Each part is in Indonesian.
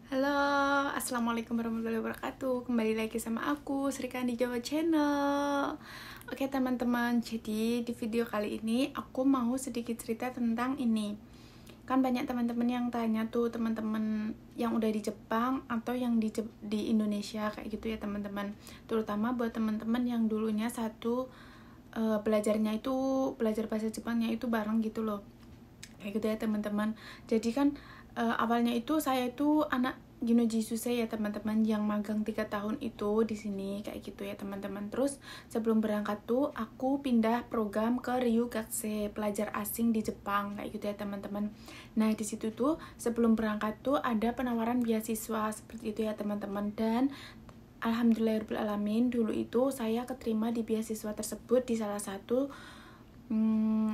Halo, assalamualaikum warahmatullahi wabarakatuh. Kembali lagi sama aku, Sri Kandi Jawa Channel. Oke teman-teman, jadi di video kali ini aku mau sedikit cerita tentang ini. Kan banyak teman-teman yang tanya tuh, teman-teman yang udah di Jepang atau yang di Indonesia kayak gitu ya teman-teman. Terutama buat teman-teman yang dulunya belajarnya itu belajar bahasa Jepangnya itu bareng gitu loh. Kayak gitu ya teman-teman. Jadi kan awalnya itu saya itu anak Ginoji Susei ya teman-teman, yang magang 3 tahun itu di sini kayak gitu ya teman-teman. Terus sebelum berangkat tuh aku pindah program ke Ryugakusei, pelajar asing di Jepang kayak gitu ya teman-teman. Nah di situ tuh sebelum berangkat tuh ada penawaran beasiswa seperti itu ya teman-teman, dan alhamdulillahirobbilalamin dulu itu saya keterima di beasiswa tersebut di salah satu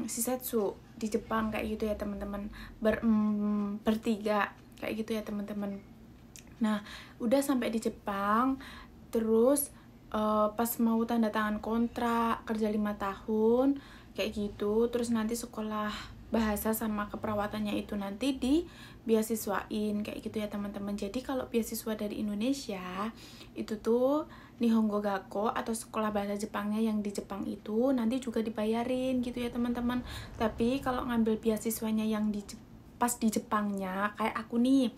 Shisetsu di Jepang kayak gitu ya teman-teman, bertiga kayak gitu ya teman-teman. Nah udah sampai di Jepang, terus pas mau tanda tangan kontrak kerja 5 tahun kayak gitu, terus nanti sekolah bahasa sama keperawatannya itu nanti di beasiswain kayak gitu ya teman-teman. Jadi kalau beasiswa dari Indonesia itu tuh Nihongo Gakko atau sekolah bahasa Jepangnya yang di Jepang itu nanti juga dibayarin gitu ya teman-teman. Tapi kalau ngambil beasiswanya yang pas di Jepangnya kayak aku nih,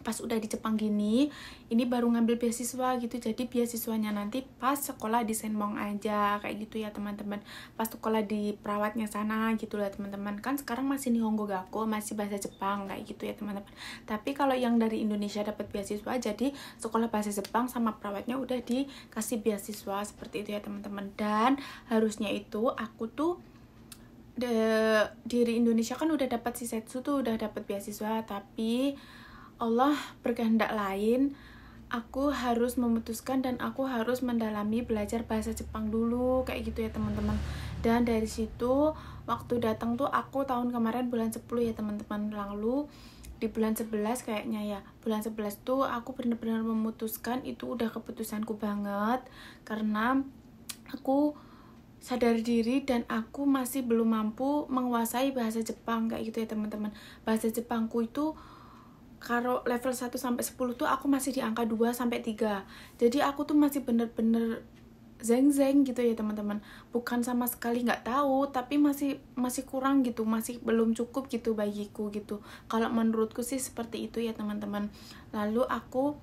pas udah di Jepang gini, ini baru ngambil beasiswa gitu. Jadi beasiswanya nanti pas sekolah di Senmong aja kayak gitu ya teman-teman, pas sekolah di perawatnya sana gitu lah teman-teman. Kan sekarang masih Nihongo Gakko, masih bahasa Jepang kayak gitu ya teman-teman. Tapi kalau yang dari Indonesia dapat beasiswa, jadi sekolah bahasa Jepang sama perawatnya udah dikasih beasiswa seperti itu ya teman-teman. Dan harusnya itu aku tuh dari Indonesia kan udah dapat Shisetsu tuh, udah dapat beasiswa, tapi Allah berkehendak lain. Aku harus memutuskan dan aku harus mendalami belajar bahasa Jepang dulu kayak gitu ya teman-teman. Dan dari situ waktu datang tuh aku tahun kemarin bulan 10 ya teman-teman. Lalu di bulan 11 kayaknya ya, bulan 11 tuh aku benar-benar memutuskan, itu udah keputusanku banget, karena aku sadar diri dan aku masih belum mampu menguasai bahasa Jepang kayak gitu ya teman-teman. Bahasa Jepangku itu kalau level 1 sampai 10 tuh aku masih di angka 2 sampai 3. Jadi aku tuh masih bener-bener zeng-zeng gitu ya teman-teman. Bukan sama sekali nggak tahu, tapi masih kurang gitu, masih belum cukup gitu bagiku gitu. Kalau menurutku sih seperti itu ya teman-teman. Lalu aku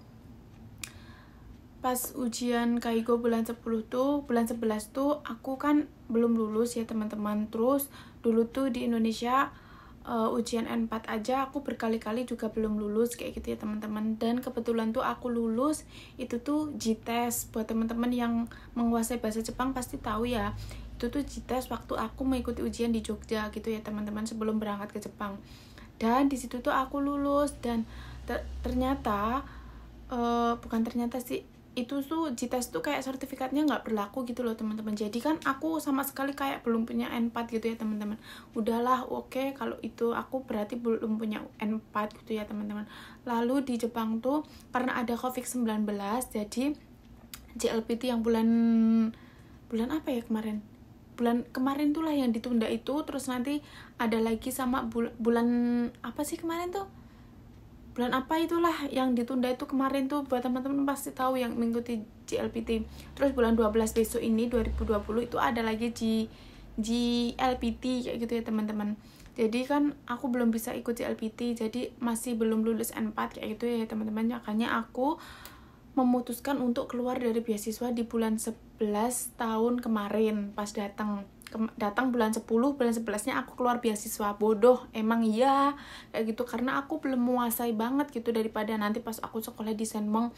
pas ujian Kaigo bulan 11 tuh aku kan belum lulus ya teman-teman. Terus dulu tuh di Indonesia ujian N4 aja aku berkali-kali juga belum lulus kayak gitu ya teman-teman. Dan kebetulan tuh aku lulus itu tuh JTEST. Buat teman-teman yang menguasai bahasa Jepang pasti tahu ya, itu tuh JTEST waktu aku mengikuti ujian di Jogja gitu ya teman-teman, sebelum berangkat ke Jepang. Dan di situ tuh aku lulus, dan ternyata bukan ternyata sih, itu tuh JTEST tuh kayak sertifikatnya nggak berlaku gitu loh teman-teman. Jadi kan aku sama sekali kayak belum punya N4 gitu ya teman-teman. Udahlah, oke, kalau itu aku berarti belum punya N4 gitu ya teman-teman. Lalu di Jepang tuh karena ada COVID-19, jadi JLPT yang bulan apa ya bulan kemarin tuh lah yang ditunda itu. Terus nanti ada lagi sama bulan apa sih kemarin tuh, bulan apa itulah yang ditunda itu kemarin tuh, buat teman-teman pasti tahu yang mengikuti JLPT. Terus bulan 12 besok ini 2020 itu ada lagi JLPT kayak gitu ya teman-teman. Jadi kan aku belum bisa ikut JLPT, jadi masih belum lulus N4 kayak gitu ya teman-teman. Makanya aku memutuskan untuk keluar dari beasiswa di bulan 11 tahun kemarin. Pas datang bulan 10, bulan 11-nya aku keluar beasiswa. Bodoh emang iya kayak gitu, karena aku belum menguasai banget gitu. Daripada nanti pas aku sekolah di Senmong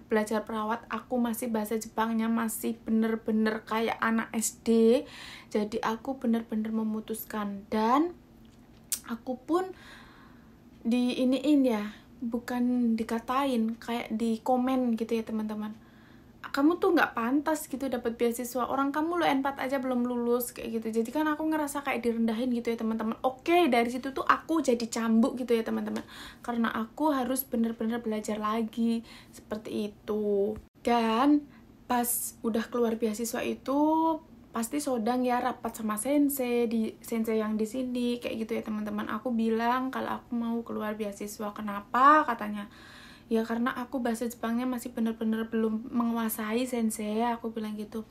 belajar perawat, aku masih bahasa Jepangnya masih bener-bener kayak anak SD. Jadi aku bener-bener memutuskan, dan aku pun diiniin ya, bukan dikatain, kayak di komen gitu ya teman-teman, kamu tuh nggak pantas gitu dapat beasiswa, orang kamu lo N4 aja belum lulus kayak gitu. Jadi kan aku ngerasa kayak direndahin gitu ya teman-teman. Oke, dari situ tuh aku jadi cambuk gitu ya teman-teman, karena aku harus bener-bener belajar lagi seperti itu. Dan pas udah keluar beasiswa itu pasti sodang ya, rapat sama sensei yang di sini kayak gitu ya teman-teman. Aku bilang kalau aku mau keluar beasiswa. Kenapa? Katanya Ya karena aku bahasa Jepangnya masih bener-bener belum menguasai sensei, aku bilang gitu.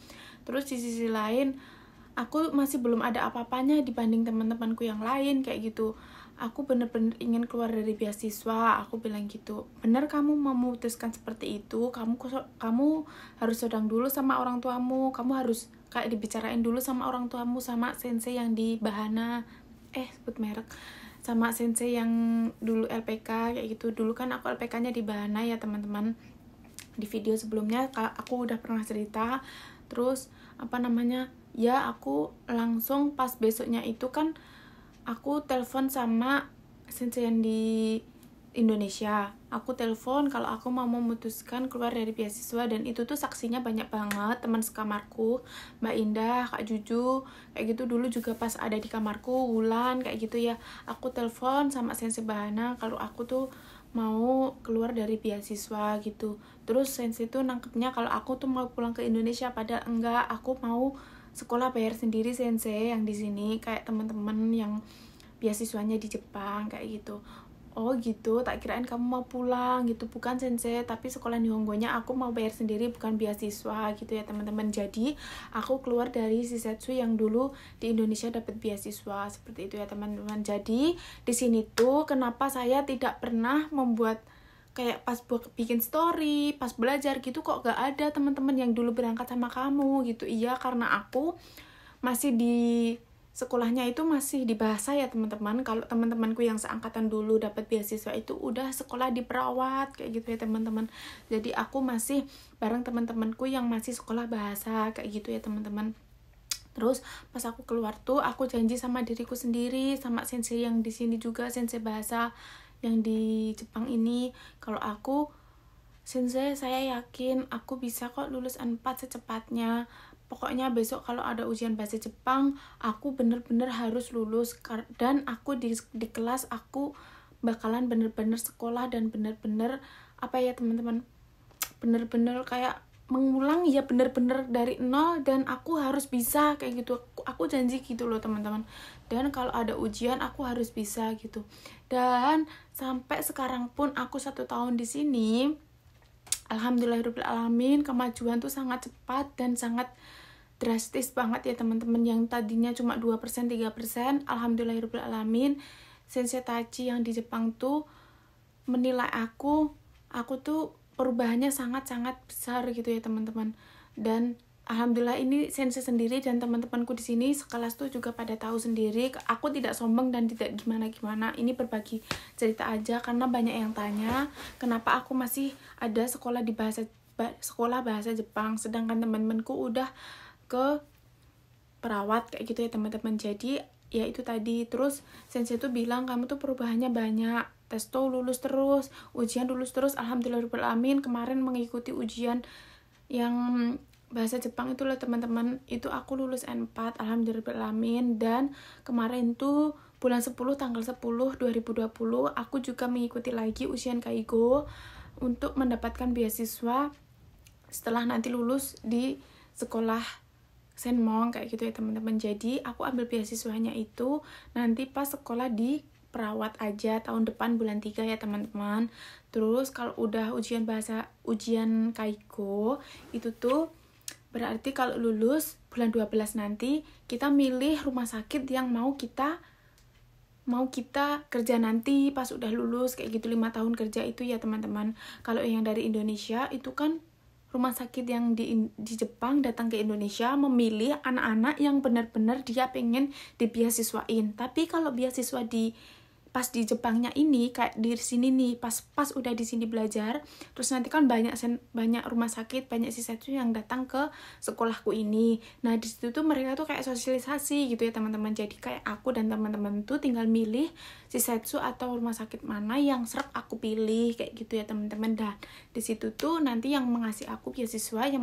Terus di sisi lain aku masih belum ada apa-apanya dibanding teman-temanku yang lain kayak gitu. Aku bener-bener ingin keluar dari beasiswa, aku bilang gitu. Bener kamu memutuskan seperti itu, kamu harus sedang dulu sama orang tuamu, kamu harus kayak dibicarain dulu sama orang tuamu, sama sensei yang di Bahana, sebut merek, sama sensei yang dulu LPK kayak gitu. Dulu kan aku LPK-nya di Bahana ya teman-teman. Di video sebelumnya aku udah pernah cerita. Terus ya aku langsung pas besoknya itu kan aku telepon sama sensei yang di Indonesia. Aku telepon kalau aku mau memutuskan keluar dari beasiswa, dan itu tuh saksinya banyak banget, teman sekamarku, Mbak Indah, Kak Juju, kayak gitu. Dulu juga pas ada di kamarku, Wulan, kayak gitu ya. Aku telepon sama sensei Bahana kalau aku tuh mau keluar dari beasiswa gitu. Terus sensei tuh nangkepnya kalau aku tuh mau pulang ke Indonesia, padahal enggak, aku mau sekolah bayar sendiri sensei yang di sini, kayak teman-teman yang beasiswanya di Jepang kayak gitu. Oh gitu, tak kirain kamu mau pulang gitu. Bukan sensei, tapi sekolah Nihongonya aku mau bayar sendiri, bukan beasiswa gitu ya teman-teman. Jadi aku keluar dari Shisetsu yang dulu di Indonesia dapat beasiswa, seperti itu ya teman-teman. Jadi di sini tuh kenapa saya tidak pernah membuat kayak pas bikin story, pas belajar gitu kok gak ada teman-teman yang dulu berangkat sama kamu gitu. Iya, karena aku masih di sekolahnya itu masih di bahasa ya teman-teman. Kalau teman-temanku yang seangkatan dulu dapat beasiswa itu udah sekolah di perawat kayak gitu ya teman-teman. Jadi aku masih bareng teman-temanku yang masih sekolah bahasa kayak gitu ya teman-teman. Terus pas aku keluar tuh aku janji sama diriku sendiri, sama sensei yang di sini juga, sensei bahasa yang di Jepang ini, kalau aku, sensei saya yakin aku bisa kok lulus N4 secepatnya. Pokoknya besok kalau ada ujian bahasa Jepang, aku bener-bener harus lulus. Dan aku di kelas aku bakalan bener-bener sekolah dan bener-bener apa ya teman-teman, bener-bener kayak mengulang ya, bener-bener dari nol, dan aku harus bisa kayak gitu. Aku janji gitu loh teman-teman. Dan kalau ada ujian aku harus bisa gitu. Dan sampai sekarang pun aku 1 tahun di sini, alhamdulillahirobbilalamin, kemajuan tuh sangat cepat dan sangat drastis banget ya teman-teman. Yang tadinya cuma 2%, 3%, alhamdulillahirobbilalamin, Sensei Tachi yang di Jepang tuh menilai aku tuh perubahannya sangat-sangat besar gitu ya teman-teman. Dan alhamdulillah ini sensei sendiri dan teman-temanku di sini sekelas tuh juga pada tahu sendiri. Aku tidak sombong dan tidak gimana-gimana. Ini berbagi cerita aja karena banyak yang tanya kenapa aku masih ada sekolah di sekolah bahasa Jepang sedangkan teman-temanku udah ke perawat kayak gitu ya teman-teman. Jadi ya itu tadi. Terus sensei tuh bilang kamu tuh perubahannya banyak, testo lulus terus, ujian lulus terus, alhamdulillahirobbilalamin. Kemarin mengikuti ujian yang bahasa Jepang itu loh teman-teman, itu aku lulus N4 alhamdulillahirobbilalamin. Dan kemarin tuh bulan 10 tanggal 10 2020 aku juga mengikuti lagi ujian Kaigo untuk mendapatkan beasiswa setelah nanti lulus di sekolah Senmong kayak gitu ya teman-teman. Jadi aku ambil beasiswanya itu nanti pas sekolah di perawat aja tahun depan bulan 3 ya teman-teman. Terus kalau udah ujian Kaigo itu tuh berarti kalau lulus bulan 12 nanti kita milih rumah sakit yang mau kita kerja nanti pas udah lulus kayak gitu, 5 tahun kerja itu ya teman-teman. Kalau yang dari Indonesia itu kan rumah sakit yang di Jepang datang ke Indonesia memilih anak-anak yang benar-benar dia pengen dibeasiswain. Tapi kalau beasiswa pas di Jepangnya ini kayak di sini nih, pas udah di sini belajar, terus nanti kan banyak rumah sakit, banyak Shisetsu yang datang ke sekolahku ini. Nah di situ tuh mereka tuh kayak sosialisasi gitu ya teman-teman. Jadi kayak aku dan teman-teman tuh tinggal milih Shisetsu atau rumah sakit mana yang serap aku pilih kayak gitu ya teman-teman. Dan di situ tuh nanti yang mengasih aku beasiswa, yang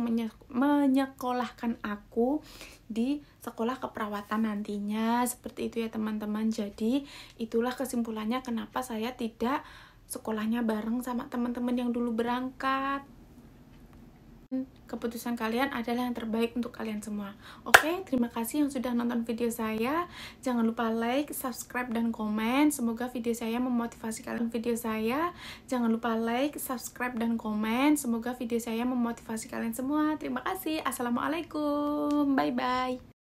menyekolahkan aku di sekolah keperawatan nantinya, seperti itu ya teman-teman. Jadi itulah kesimpulannya kenapa saya tidak sekolahnya bareng sama teman-teman yang dulu berangkat. keputusan kalian adalah yang terbaik untuk kalian semua. Oke, terima kasih yang sudah nonton video saya. Jangan lupa like, subscribe, dan komen. Semoga video saya memotivasi kalian. Jangan lupa like, subscribe, dan komen. Semoga video saya memotivasi kalian semua. Terima kasih. Assalamualaikum. Bye-bye.